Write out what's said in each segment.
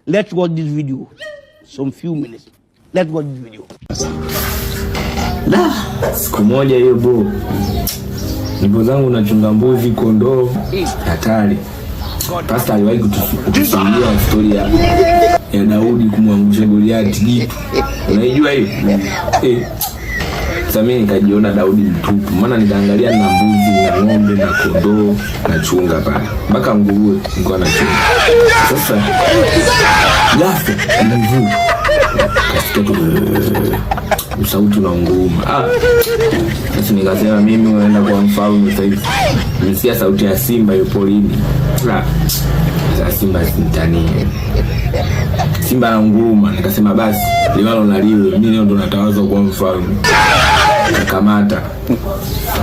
Let's watch this video. Some few minutes. Let's watch this video. Siku moja hiyo bro, nipo zangu nachunga mbuzi, kondoo, hatari. Pastor aliwahi kutusimulia story ya Daudi kumwangusha Goliath jitu. Unaijua hiyo? Sasa mimi nikajiona Daudi mtupu. Maana nikaangalia na mbuzi na ng'ombe na kondoo na chunga pale. Mpaka nguruwe nilikuwa nachunga. Sasa ghafla mvua. Sauti unaunguruma. Sasa nikasema mimi naenda kwa mfalme sasa hivi. Nisikia sauti ya simba yupo porini. Sasa simba sintani. Simba anaunguruma, nikasema basi liwalo na liwe, mimi leo ndo natawazwa kwa mfalme.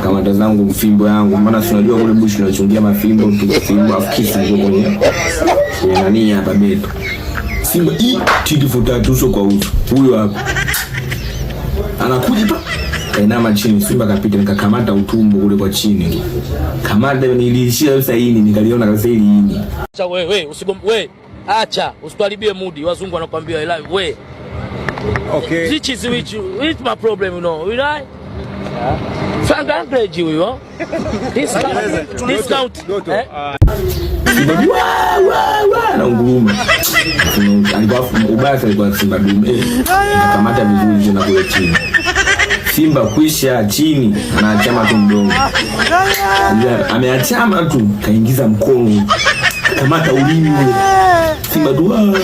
Kamata zangu mfimbo yangu, maana si unajua kule bush tunachungia mafimbo, tukifimbo afikisha ndio kwenye nani hapa beto. Simba tikifuta tuso kwa uso. Huyo hapa anakuja tu kainama chini, simba kapita, nikakamata utumbo kule kwa chini. Kamata niliishia sasa hii nikaliona kabisa hili hili. Acha wewe usigombe, acha usituharibie mood. Wazungu wanakuambia I love we. Okay. Which is my problem, you know, right? Frank Anglage you know. Discount. Na nguruma. Alikuwa ubaya, alikuwa simba dume. Kamata vizuri na kule chini. Simba kwisha chini, anaachama tu mdomo. Ameachama tu, kaingiza mkono. Kamata ulimi ule. Simba dua.